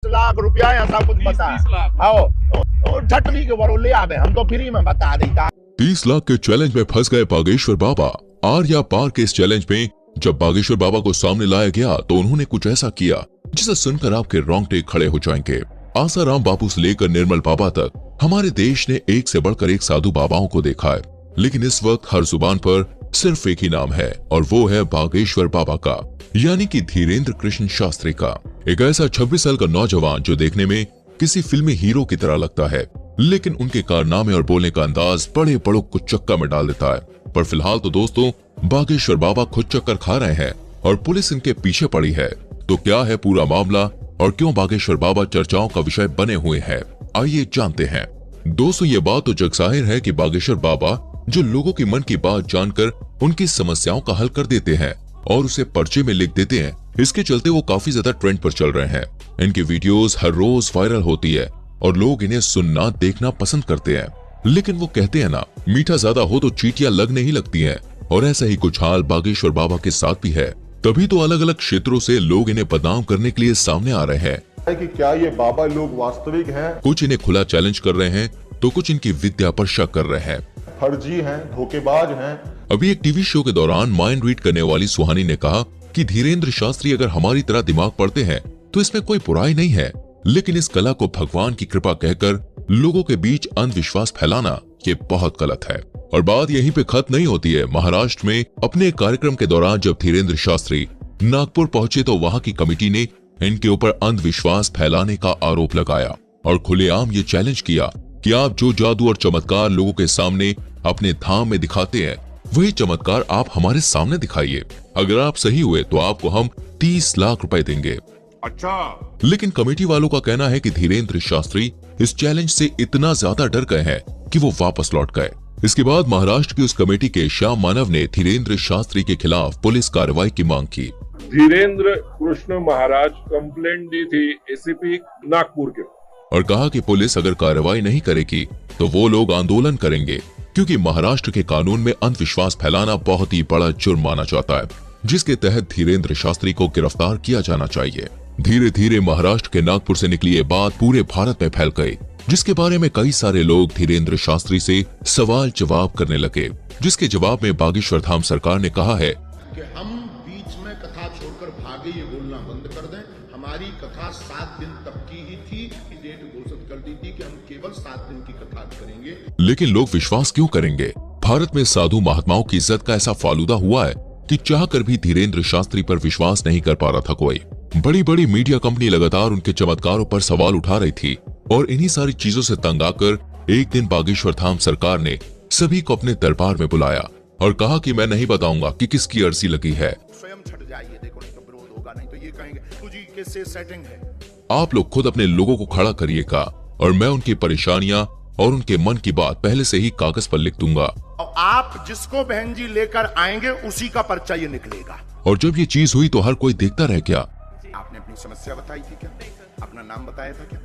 लाख रुपया ऐसा कुछ बता। 30 लाख। आओ झटनी के बड़ो ले आवे, हम तो फ्री में बता देता। 30 लाख के चैलेंज में फंस गए बागेश्वर बाबा। आर या पार के इस चैलेंज में जब बागेश्वर बाबा को सामने लाया गया तो उन्होंने कुछ ऐसा किया जिसे सुनकर आपके रोंगटे खड़े हो जाएंगे। आसाराम बापू से लेकर निर्मल बाबा तक हमारे देश ने एक से बढ़कर एक साधु बाबाओं को देखा है, लेकिन इस वक्त हर जुबान पर सिर्फ एक ही नाम है और वो है बागेश्वर बाबा का, यानी कि धीरेन्द्र कृष्ण शास्त्री का। एक ऐसा 26 साल का नौजवान जो देखने में किसी फिल्मी हीरो की तरह लगता है, लेकिन उनके कारनामे और बोलने का अंदाज बड़े बड़ों को चक्कर में डाल देता है। पर फिलहाल तो दोस्तों बागेश्वर बाबा खुद चक्कर खा रहे हैं और पुलिस इनके पीछे पड़ी है। तो क्या है पूरा मामला और क्यों बागेश्वर बाबा चर्चाओं का विषय बने हुए हैं, आइए जानते हैं। दोस्तों ये बात तो जगजाहिर है कि बागेश्वर बाबा जो लोगों की मन की बात जानकर उनकी समस्याओं का हल कर देते हैं और उसे पर्चे में लिख देते हैं, इसके चलते वो काफी ज्यादा ट्रेंड पर चल रहे हैं। इनकी वीडियोस हर रोज वायरल होती है और लोग इन्हें सुनना देखना पसंद करते हैं। लेकिन वो कहते हैं ना, मीठा ज्यादा हो तो चींटियां लगने ही लगती हैं, और ऐसा ही कुछ हाल बागेश्वर बाबा के साथ भी है। तभी तो अलग अलग क्षेत्रों से लोग इन्हें बदनाम करने के लिए सामने आ रहे हैं कि क्या ये बाबा लोग वास्तविक हैं? कुछ इन्हें खुला चैलेंज कर रहे हैं तो कुछ इनकी विद्या पर शक कर रहे हैं, फर्जी हैं, धोखेबाज हैं। अभी एक टीवी शो के दौरान माइंड रीड करने वाली सुहानी ने कहा कि धीरेन्द्र शास्त्री अगर हमारी तरह दिमाग पढ़ते हैं तो इसमें कोई बुराई नहीं है, लेकिन इस कला को भगवान की कृपा कहकर लोगों के बीच अंधविश्वास फैलाना ये बहुत गलत है। और बात यहीं पे खत्म नहीं होती है। महाराष्ट्र में अपने एक कार्यक्रम के दौरान जब धीरेन्द्र शास्त्री नागपुर पहुंचे तो वहां की कमेटी ने इनके ऊपर अंधविश्वास फैलाने का आरोप लगाया और खुलेआम ये चैलेंज किया कि आप जो जादू और चमत्कार लोगों के सामने अपने धाम में दिखाते हैं, वही चमत्कार आप हमारे सामने दिखाइए। अगर आप सही हुए तो आपको हम 30 लाख रुपए देंगे। अच्छा, लेकिन कमेटी वालों का कहना है कि धीरेन्द्र शास्त्री इस चैलेंज से इतना ज्यादा डर गए हैं कि वो वापस लौट गए। इसके बाद महाराष्ट्र की उस कमेटी के श्याम मानव ने धीरेन्द्र शास्त्री के खिलाफ पुलिस कार्रवाई की मांग की। धीरेन्द्र कृष्ण महाराज कंप्लेंट दी थी एसीपी नागपुर के, और कहा कि पुलिस अगर कार्रवाई नहीं करेगी तो वो लोग आंदोलन करेंगे, क्योंकि महाराष्ट्र के कानून में अंधविश्वास फैलाना बहुत ही बड़ा जुर्म माना जाता है, जिसके तहत धीरेन्द्र शास्त्री को गिरफ्तार किया जाना चाहिए। धीरे धीरे महाराष्ट्र के नागपुर से निकली ये बात पूरे भारत में फैल गई, जिसके बारे में कई सारे लोग धीरेन्द्र शास्त्री से सवाल जवाब करने लगे, जिसके जवाब में बागेश्वर धाम सरकार ने कहा है कि हम बीच में कथा छोड़कर भागे ये बोलना बंद कर दें। हमारी कथा 7 दिन तक की ही थी, डेट घोषित कर दी थी कि हम केवल 7 दिन की कथा करेंगे। लेकिन लोग विश्वास क्यों करेंगे? भारत में साधु महात्माओं की इज्जत का ऐसा फालूदा हुआ है कि चाहकर भी धीरेन्द्र शास्त्री पर विश्वास नहीं कर पा रहा था कोई। बड़ी बड़ी मीडिया कंपनी लगातार उनके चमत्कारों पर सवाल उठा रही थी और इन्हीं सारी चीजों से तंग आकर एक दिन बागेश्वर धाम सरकार ने सभी को अपने दरबार में बुलाया और कहा कि मैं नहीं बताऊंगा कि किसकी अर्जी लगी है। स्वयं छट जाइए, देखो नहीं तो विरोध होगा, नहीं तो ये कहेंगे तुझी किससे सेटिंग है। आप लोग खुद अपने लोगों को खड़ा करिएगा और मैं उनकी परेशानियां और उनके मन की बात पहले से ही कागज पर लिख दूंगा, और आप जिसको बहन जी लेकर आएंगे उसी का पर्चा ये निकलेगा। और जब ये चीज हुई तो हर कोई देखता रह गया। आपने अपनी समस्या बताई थी क्या? अपना नाम बताया था क्या?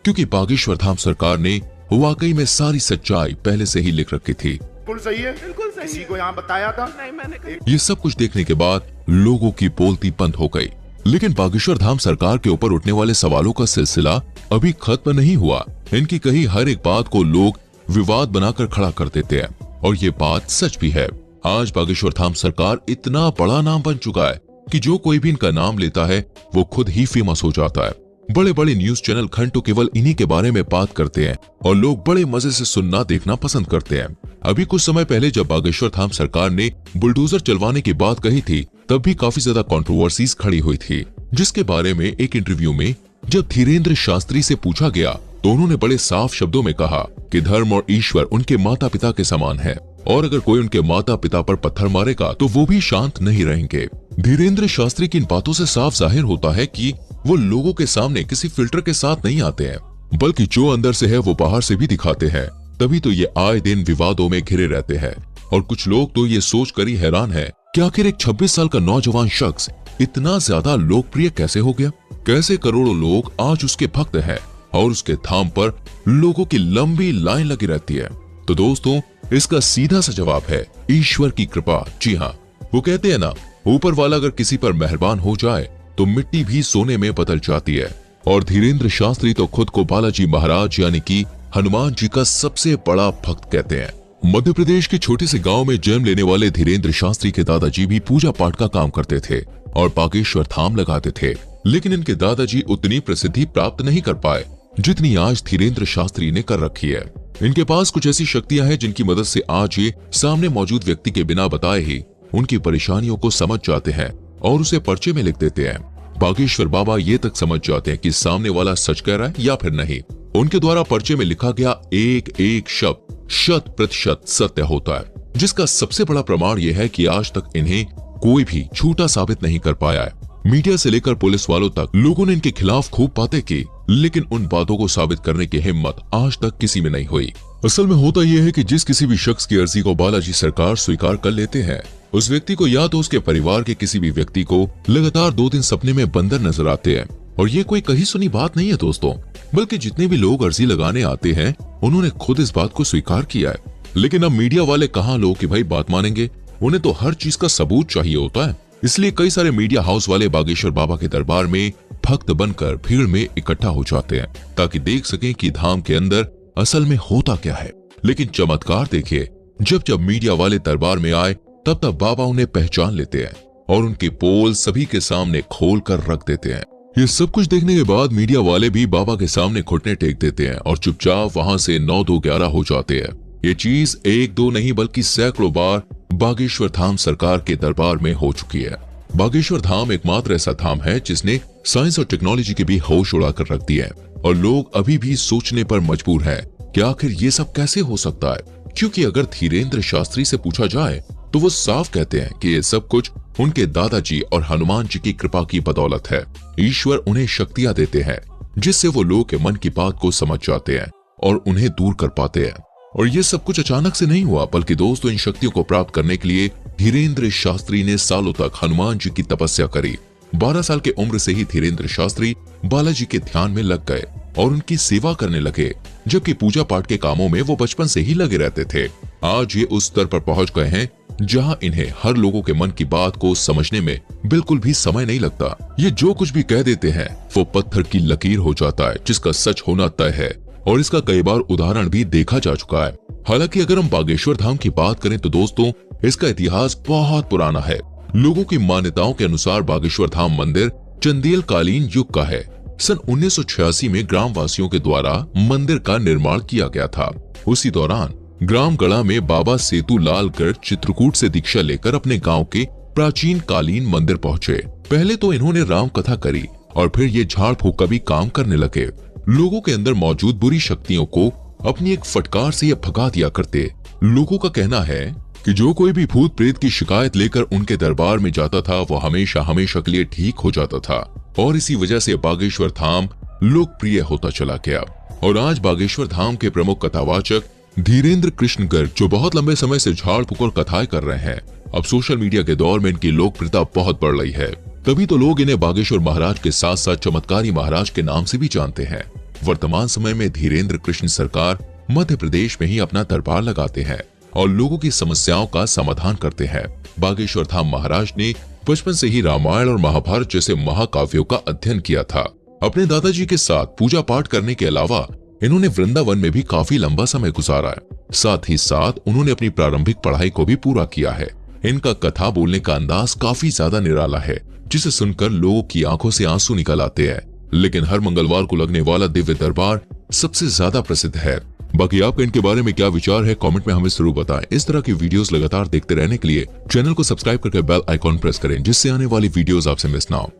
क्योंकि बागेश्वर धाम सरकार ने वाकई में सारी सच्चाई पहले से ही लिख रखी थी। बिल्कुल सही है, बिल्कुल सही। किसी को यहाँ बताया था? नहीं, मैंने ये सब कुछ देखने के बाद लोगों की बोलती बंद हो गई, लेकिन बागेश्वर धाम सरकार के ऊपर उठने वाले सवालों का सिलसिला अभी खत्म नहीं हुआ। इनकी कही हर एक बात को लोग विवाद बनाकर खड़ा कर देते हैं, और ये बात सच भी है। आज बागेश्वर धाम सरकार इतना बड़ा नाम बन चुका है कि जो कोई भी इनका नाम लेता है वो खुद ही फेमस हो जाता है। बड़े बड़े न्यूज चैनल घंटों केवल इन्हीं के बारे में बात करते हैं और लोग बड़े मजे से सुनना देखना पसंद करते हैं। अभी कुछ समय पहले जब बागेश्वर धाम सरकार ने बुलडोजर चलवाने की बात कही थी, तब भी काफी ज्यादा कंट्रोवर्सीज खड़ी हुई थी, जिसके बारे में एक इंटरव्यू में जब धीरेन्द्र शास्त्री से पूछा गया तो उन्होंने बड़े साफ शब्दों में कहा कि धर्म और ईश्वर उनके माता पिता के समान है, और अगर कोई उनके माता पिता पर पत्थर मारेगा तो वो भी शांत नहीं रहेंगे। धीरेन्द्र शास्त्री की इन बातों से साफ जाहिर होता है कि वो लोगों के सामने किसी फिल्टर के साथ नहीं आते हैं, बल्कि जो अंदर से है वो बाहर से भी दिखाते हैं। तभी तो ये आए दिन विवादों में घिरे रहते हैं, और कुछ लोग तो ये सोच कर ही हैरान है कि आखिर एक 26 साल का नौजवान शख्स इतना ज्यादा लोकप्रिय कैसे हो गया। कैसे करोड़ों लोग आज उसके भक्त हैं और उसके धाम पर लोगों की लंबी लाइन लगी रहती है। तो दोस्तों इसका सीधा सा जवाब है ईश्वर की कृपा। जी हाँ, वो कहते हैं ना, ऊपर वाला अगर किसी पर मेहरबान हो जाए तो मिट्टी भी सोने में बदल जाती है। और धीरेन्द्र शास्त्री तो खुद को बालाजी महाराज यानी कि हनुमान जी का सबसे बड़ा भक्त कहते हैं। मध्य प्रदेश के छोटे से गांव में जन्म लेने वाले धीरेन्द्र शास्त्री के दादाजी भी पूजा पाठ का काम करते थे और बागेश्वर धाम लगाते थे, लेकिन इनके दादाजी उतनी प्रसिद्धि प्राप्त नहीं कर पाए जितनी आज धीरेन्द्र शास्त्री ने कर रखी है। इनके पास कुछ ऐसी शक्तियां हैं जिनकी मदद से आज ये सामने मौजूद व्यक्ति के बिना बताए ही उनकी परेशानियों को समझ जाते हैं और उसे पर्चे में लिख देते हैं। बागेश्वर बाबा ये तक समझ जाते हैं कि सामने वाला सच कह रहा है या फिर नहीं। उनके द्वारा पर्चे में लिखा गया एक एक शब्द 100% सत्य होता है, जिसका सबसे बड़ा प्रमाण यह है कि आज तक इन्हें कोई भी झूठा साबित नहीं कर पाया है। मीडिया से लेकर पुलिस वालों तक लोगों ने इनके खिलाफ खूब बातें की, लेकिन उन बातों को साबित करने की हिम्मत आज तक किसी में नहीं हुई। असल में होता यह है कि जिस किसी भी शख्स की अर्जी को बालाजी सरकार स्वीकार कर लेते हैं, उस व्यक्ति को या तो उसके परिवार के किसी भी व्यक्ति को लगातार 2 दिन सपने में बंदर नजर आते हैं। और ये कोई कहीं सुनी बात नहीं है दोस्तों, बल्कि जितने भी लोग अर्जी लगाने आते हैं उन्होंने खुद इस बात को स्वीकार किया है। लेकिन अब मीडिया वाले कहाँ लोग कि भाई बात मानेंगे, उन्हें तो हर चीज का सबूत चाहिए होता है। इसलिए कई सारे मीडिया हाउस वाले बागेश्वर बाबा के दरबार में भक्त बनकर भीड़ में इकट्ठा हो जाते हैं ताकि देख सकें कि धाम के अंदर असल में होता क्या है। लेकिन चमत्कार देखिए, जब जब मीडिया वाले दरबार में आए तब तब बाबा उन्हें पहचान लेते हैं और उनके पोल सभी के सामने खोल कर रख देते हैं। ये सब कुछ देखने के बाद मीडिया वाले भी बाबा के सामने घुटने टेक देते हैं और चुपचाप वहां से 9-2-11 हो जाते हैं। ये चीज 1-2 नहीं बल्कि सैकड़ों बार बागेश्वर धाम सरकार के दरबार में हो चुकी है। बागेश्वर धाम एकमात्र ऐसा धाम है जिसने साइंस और टेक्नोलॉजी के भी होश उड़ा कर रख दिए हैं और लोग अभी भी सोचने पर मजबूर हैं कि आखिर ये सब कैसे हो सकता है, क्योंकि अगर धीरेन्द्र शास्त्री से पूछा जाए तो वो साफ कहते हैं कि ये सब कुछ उनके दादाजी और हनुमान जी की कृपा की बदौलत है। ईश्वर उन्हें शक्तियां देते हैं जिससे वो लोगों के मन की बात को समझ जाते हैं और उन्हें दूर कर पाते हैं। और ये सब कुछ अचानक से नहीं हुआ, बल्कि दोस्तों इन शक्तियों को प्राप्त करने के लिए धीरेन्द्र शास्त्री ने सालों तक हनुमान जी की तपस्या करी। 12 साल के उम्र से ही धीरेन्द्र शास्त्री बालाजी के ध्यान में लग गए और उनकी सेवा करने लगे, जबकि पूजा पाठ के कामों में वो बचपन से ही लगे रहते थे। आज ये उस स्तर पर पहुंच गए हैं जहां इन्हें हर लोगों के मन की बात को समझने में बिल्कुल भी समय नहीं लगता। ये जो कुछ भी कह देते हैं वो पत्थर की लकीर हो जाता है, जिसका सच होना तय है और इसका कई बार उदाहरण भी देखा जा चुका है। हालांकि अगर हम बागेश्वर धाम की बात करें तो दोस्तों इसका इतिहास बहुत पुराना है। लोगों की मान्यताओं के अनुसार बागेश्वर धाम मंदिर चंदेल कालीन युग का है। सन 1986 में ग्रामवासियों के द्वारा मंदिर का निर्माण किया गया था। उसी दौरान ग्रामगढ़ा में बाबा सेतुलालगढ़ चित्रकूट से दीक्षा लेकर अपने गांव के प्राचीन कालीन मंदिर पहुंचे। पहले तो इन्होंने राम कथा करी और फिर ये झाड़ फूक का भी काम करने लगे। लोगों के अंदर मौजूद बुरी शक्तियों को अपनी एक फटकार से ये भगा दिया करते। लोगों का कहना है कि जो कोई भी भूत प्रेत की शिकायत लेकर उनके दरबार में जाता था वो हमेशा हमेशा के लिए ठीक हो जाता था और इसी वजह से बागेश्वर धाम लोकप्रिय होता चला गया। और आज बागेश्वर धाम के प्रमुख कथावाचक धीरेन्द्र कृष्ण गर्ग, जो बहुत लंबे समय से झाड़ फूक और कथाएं कर रहे हैं, अब सोशल मीडिया के दौर में इनकी लोकप्रियता बहुत बढ़ रही है। तभी तो लोग इन्हें बागेश्वर महाराज के साथ साथ चमत्कारी महाराज के नाम से भी जानते हैं। वर्तमान समय में धीरेन्द्र कृष्ण सरकार मध्य प्रदेश में ही अपना दरबार लगाते हैं और लोगों की समस्याओं का समाधान करते हैं। बागेश्वर धाम महाराज ने बचपन से ही रामायण और महाभारत जैसे महाकाव्यों का अध्ययन किया था। अपने दादाजी के साथ पूजा पाठ करने के अलावा इन्होंने वृंदावन में भी काफी लंबा समय गुजारा है। साथ ही साथ उन्होंने अपनी प्रारंभिक पढ़ाई को भी पूरा किया है। इनका कथा बोलने का अंदाज काफी ज्यादा निराला है, जिसे सुनकर लोगों की आंखों से आंसू निकल आते हैं। लेकिन हर मंगलवार को लगने वाला दिव्य दरबार सबसे ज्यादा प्रसिद्ध है। बाकी आपका इनके बारे में क्या विचार है, कमेंट में हमें जरूर बताएं। इस तरह की वीडियोस लगातार देखते रहने के लिए चैनल को सब्सक्राइब करके बेल आइकॉन प्रेस करें, जिससे आने वाली वीडियोस आपसे मिस ना हो।